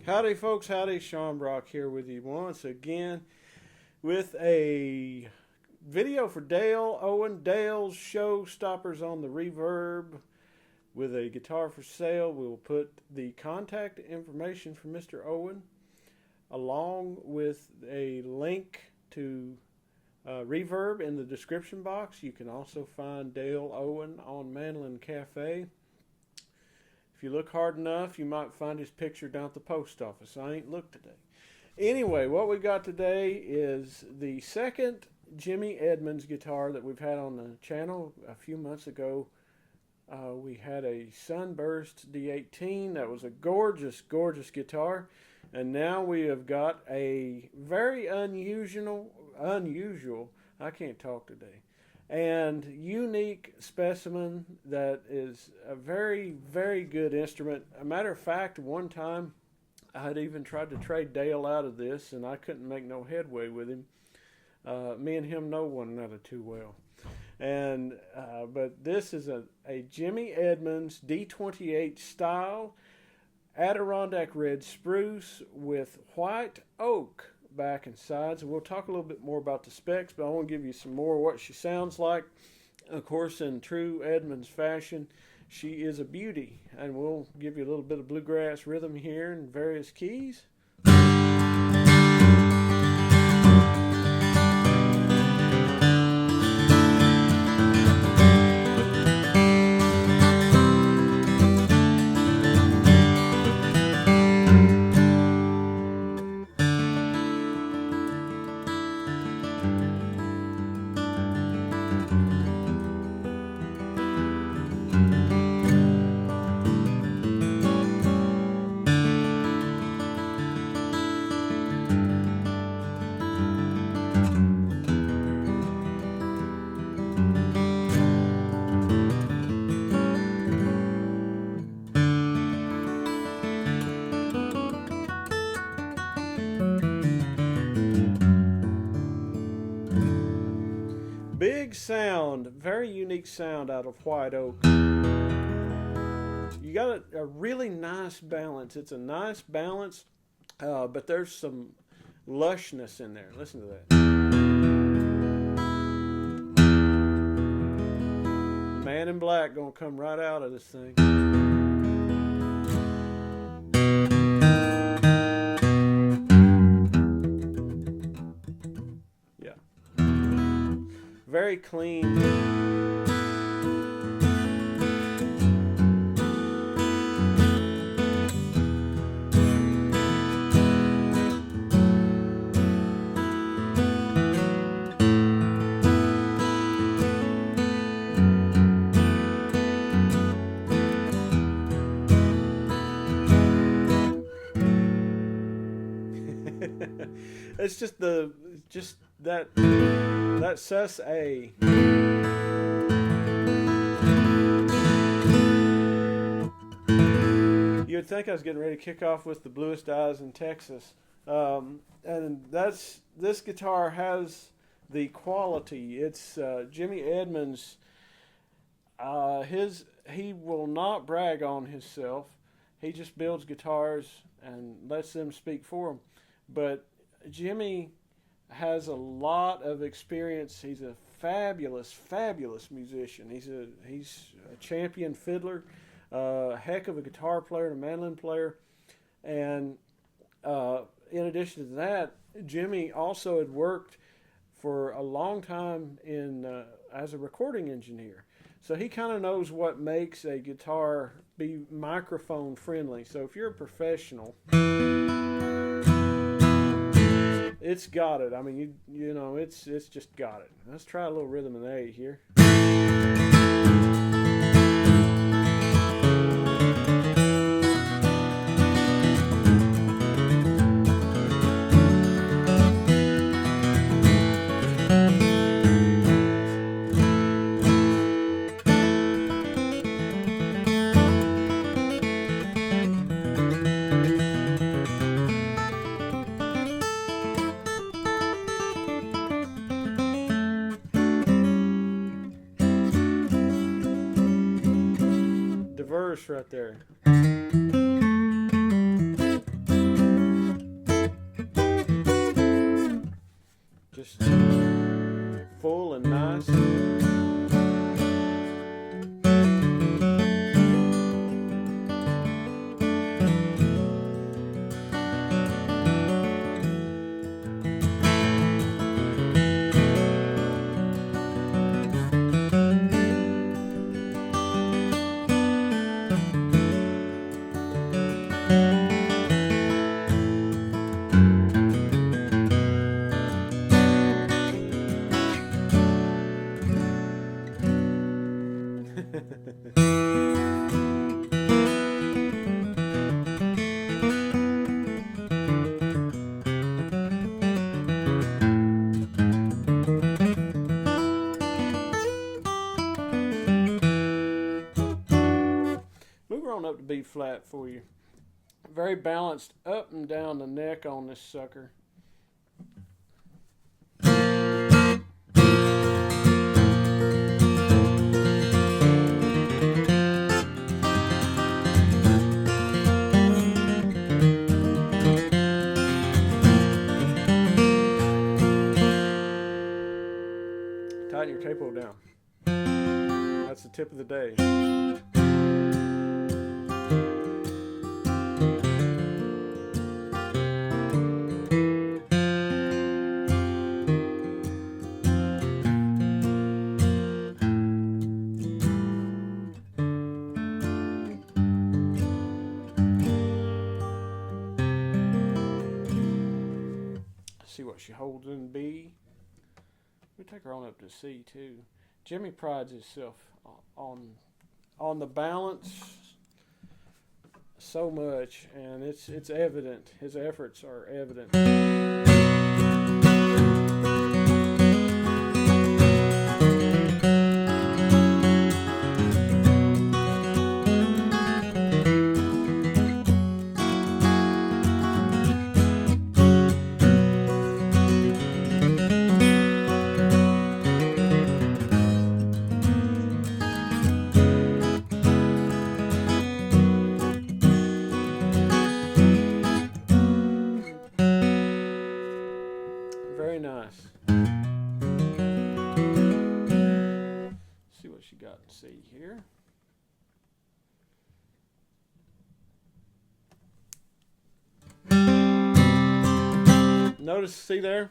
Howdy folks, howdy, Sean Brock here with you once again with a video for Dale Owen. Dale's Showstoppers on the Reverb with a guitar for sale. We will put the contact information for Mr. Owen along with a link to Reverb in the description box. You can also find Dale Owen on Mandolin Cafe. If you look hard enough, you might find his picture down at the post office. I ain't looked today. Anyway, what we got today is the second Jimmy Edmonds guitar that we've had on the channel. A few months ago, we had a Sunburst D18. That was a gorgeous, gorgeous guitar. And now we have got a very unusual, I can't talk today, and unique specimen that is a very, very good instrument. A matter of fact, one time I had even tried to trade Dale out of this, and I couldn't make no headway with him. Me and him know one another too well. And but this is a Jimmy Edmonds D28 style Adirondack Red Spruce with white oak back and sides, and we'll talk a little bit more about the specs, but I want to give you some more what she sounds like. Of course, in true Edmonds fashion, she is a beauty, and we'll give you a little bit of bluegrass rhythm here in various keys. Big sound, very unique sound out of white oak. You got a really nice balance. It's a nice balance, but there's some lushness in there. Listen to that. Man in Black gonna come right out of this thing. Very clean. It's just that sus A. You'd think I was getting ready to kick off with the Bluest Eyes in Texas, and this guitar has the quality. It's Jimmy Edmonds. He will not brag on himself. He just builds guitars and lets them speak for him. But Jimmy has a lot of experience. He's a fabulous, fabulous musician. He's a champion fiddler, heck of a guitar player, a mandolin player, and in addition to that, Jimmy also had worked for a long time as a recording engineer. So he kind of knows what makes a guitar be microphone friendly. So if you're a professional, it's got it. I mean, you know, it's just got it. Let's try a little rhythm and A here. Verse right there. flat for you. Very balanced up and down the neck on this sucker. Tighten your capo down. That's the tip of the day. See what she holds in B. We take her on up to C too. Jimmy prides himself on the balance so much, and it's evident. His efforts are evident. Very nice. See what she got in C here. Notice, see there?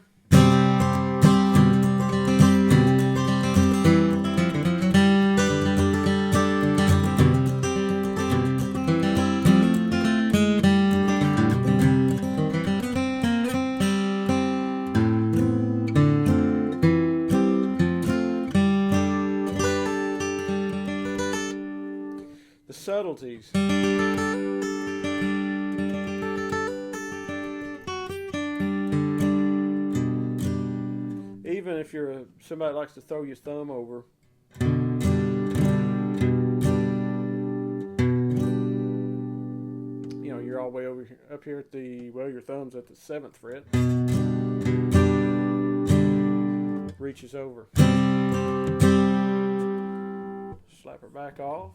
Subtleties. Even if you're somebody that likes to throw your thumb over, you know, you're all the way over here, up here at the, well, your thumb's at the 7th fret, reaches over, slap her back off.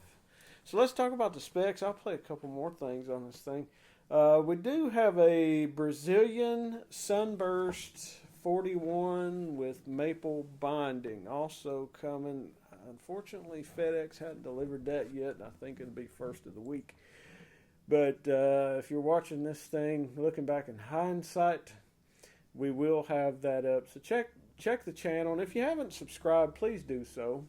So let's talk about the specs. I'll play a couple more things on this thing. We do have a Brazilian Sunburst 41 with maple binding also coming. Unfortunately, FedEx hadn't delivered that yet, and I think it'll be first of the week. But if you're watching this thing, looking back in hindsight, we will have that up. So check the channel, and if you haven't subscribed, please do so.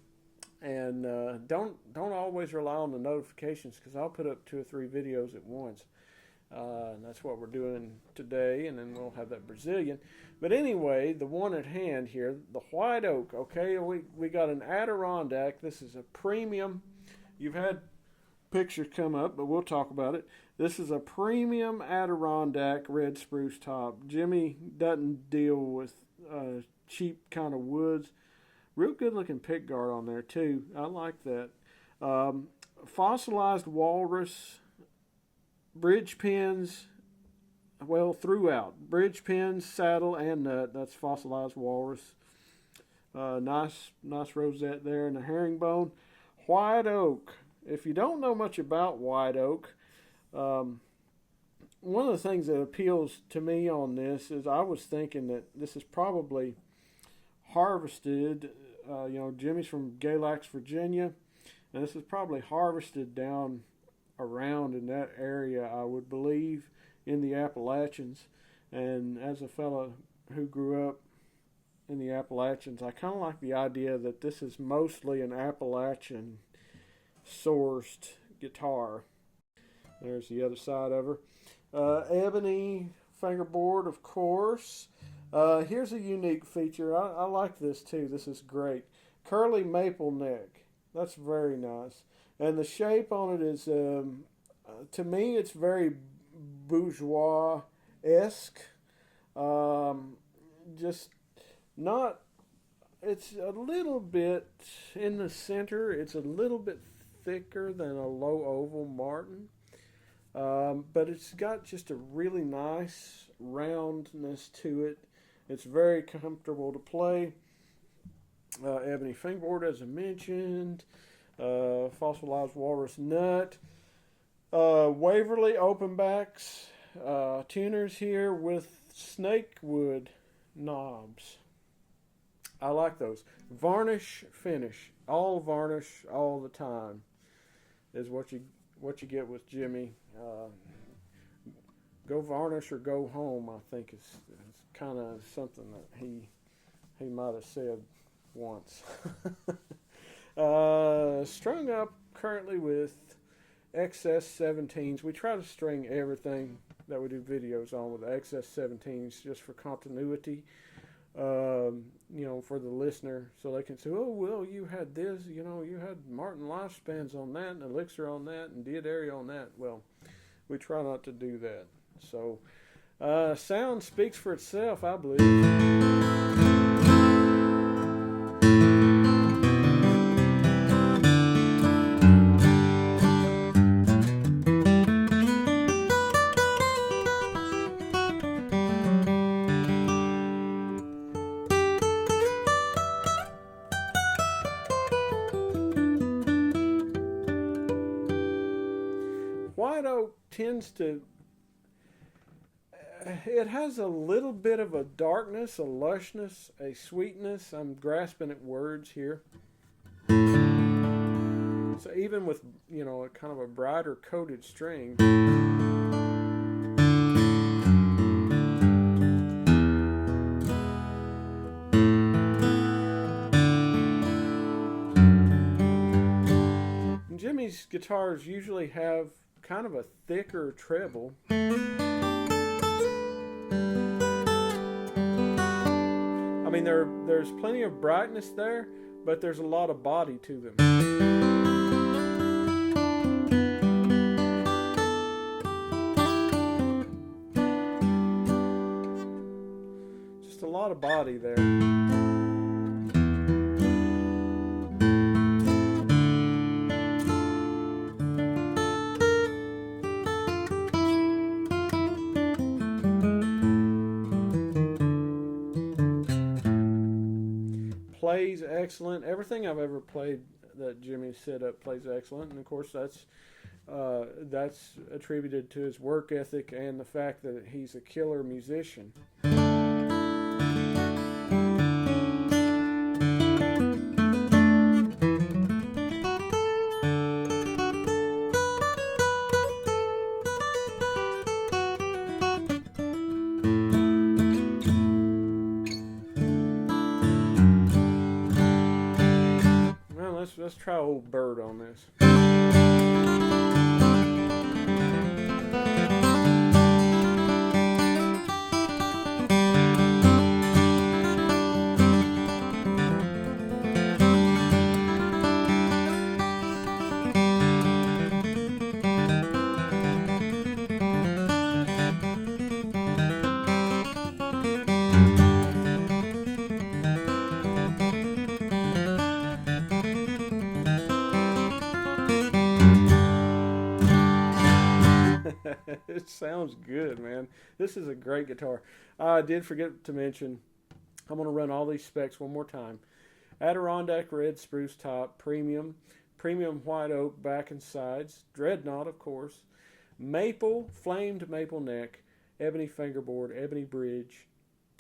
And don't always rely on the notifications, because I'll put up 2 or 3 videos at once. And that's what we're doing today, and then we'll have that Brazilian. But anyway, the one at hand here, the white oak. Okay, we got an Adirondack. This is a premium. You've had pictures come up, but we'll talk about it. This is a premium Adirondack Red Spruce top. Jimmy doesn't deal with cheap kind of woods. Real good looking pick guard on there too. I like that. Fossilized walrus, bridge pins, well, throughout. Bridge pins, saddle, and nut. That's fossilized walrus. Nice rosette there, and a herringbone. White oak. If you don't know much about white oak, one of the things that appeals to me on this is I was thinking that this is probably harvested. Jimmy's from Galax, Virginia, and this is probably harvested down around in that area, I would believe, in the Appalachians. And as a fellow who grew up in the Appalachians, I kind of like the idea that this is mostly an Appalachian sourced guitar. There's the other side of her. Ebony fingerboard, of course. Here's a unique feature. I like this too. This is great. Curly maple neck. That's very nice. And the shape on it is, to me, it's very bourgeois-esque. Just not, it's a little bit in the center. It's a little bit thicker than a low oval Martin. But it's got just a really nice roundness to it. It's very comfortable to play. Ebony fingerboard, as I mentioned. Fossilized walrus nut. Waverly openbacks. Tuners here with snakewood knobs. I like those. Varnish finish. All varnish all the time is what you get with Jimmy. Go varnish or go home, I think is kind of something that he might have said once. Strung up currently with XS17s. We try to string everything that we do videos on with XS17s just for continuity. For the listener, so they can say, oh, well, you had this, you had Martin Lifespans on that, and Elixir on that, and Diodaria on that. Well, we try not to do that. So, sound speaks for itself, I believe. White oak tends to, it has a little bit of a darkness, a lushness, a sweetness. I'm grasping at words here. So even with, a kind of a brighter coated string, Jimmy's guitars usually have kind of a thicker treble. I mean, there's plenty of brightness there, but there's a lot of body to them. Just a lot of body there. Plays excellent. Everything I've ever played that Jimmy set up plays excellent, and of course that's attributed to his work ethic and the fact that he's a killer musician. Let's try Old Bird on this. It sounds good, man. This is a great guitar. I did forget to mention, I'm going to run all these specs one more time. Adirondack Red Spruce top, premium white oak back and sides, Dreadnought, of course, maple, flamed maple neck, ebony fingerboard, ebony bridge,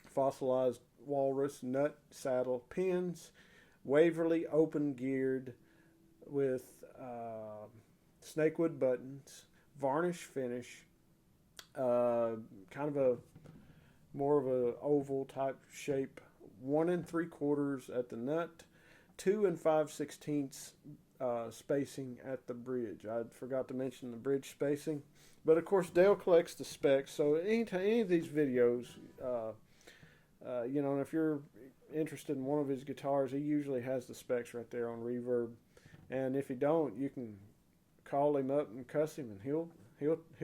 fossilized walrus, nut saddle, pins, Waverly open geared with snakewood buttons, varnish finish, kind of a more of a oval type shape, 1 3/4 at the nut, 2 5/16 spacing at the bridge. I forgot to mention the bridge spacing, but of course Dale collects the specs. So any of these videos, and if you're interested in one of his guitars, he usually has the specs right there on Reverb. And if you don't, you can call him up and cuss him, and he'll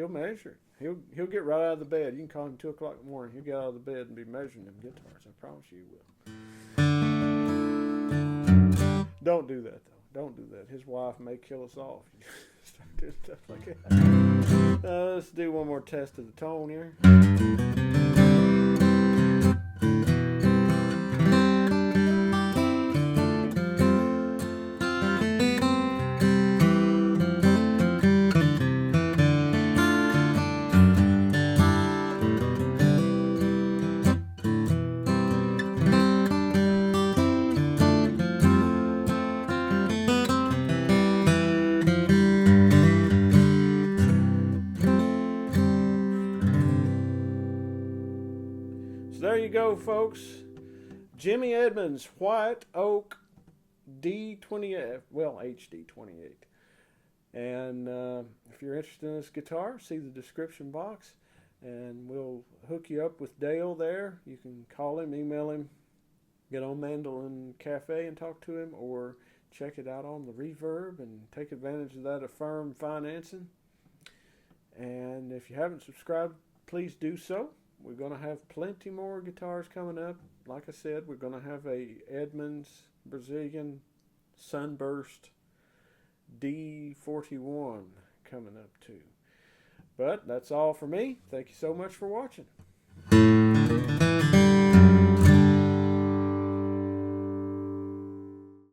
measure it. He'll get right out of the bed. You can call him 2 o'clock in the morning. He'll get out of the bed and be measuring them guitars. I promise you he will. Don't do that though. Don't do that. His wife may kill us all if you start doing stuff like that. Let's do one more test of the tone here. So there you go, folks. Jimmy Edmonds White Oak D28, well, HD28. And if you're interested in this guitar, see the description box, and we'll hook you up with Dale there. You can call him, email him, get on Mandolin Cafe and talk to him, or check it out on the Reverb and take advantage of that Affirm financing. And if you haven't subscribed, please do so. We're going to have plenty more guitars coming up. Like I said, we're going to have a Edmonds Brazilian Sunburst D41 coming up too. But that's all for me. Thank you so much for watching.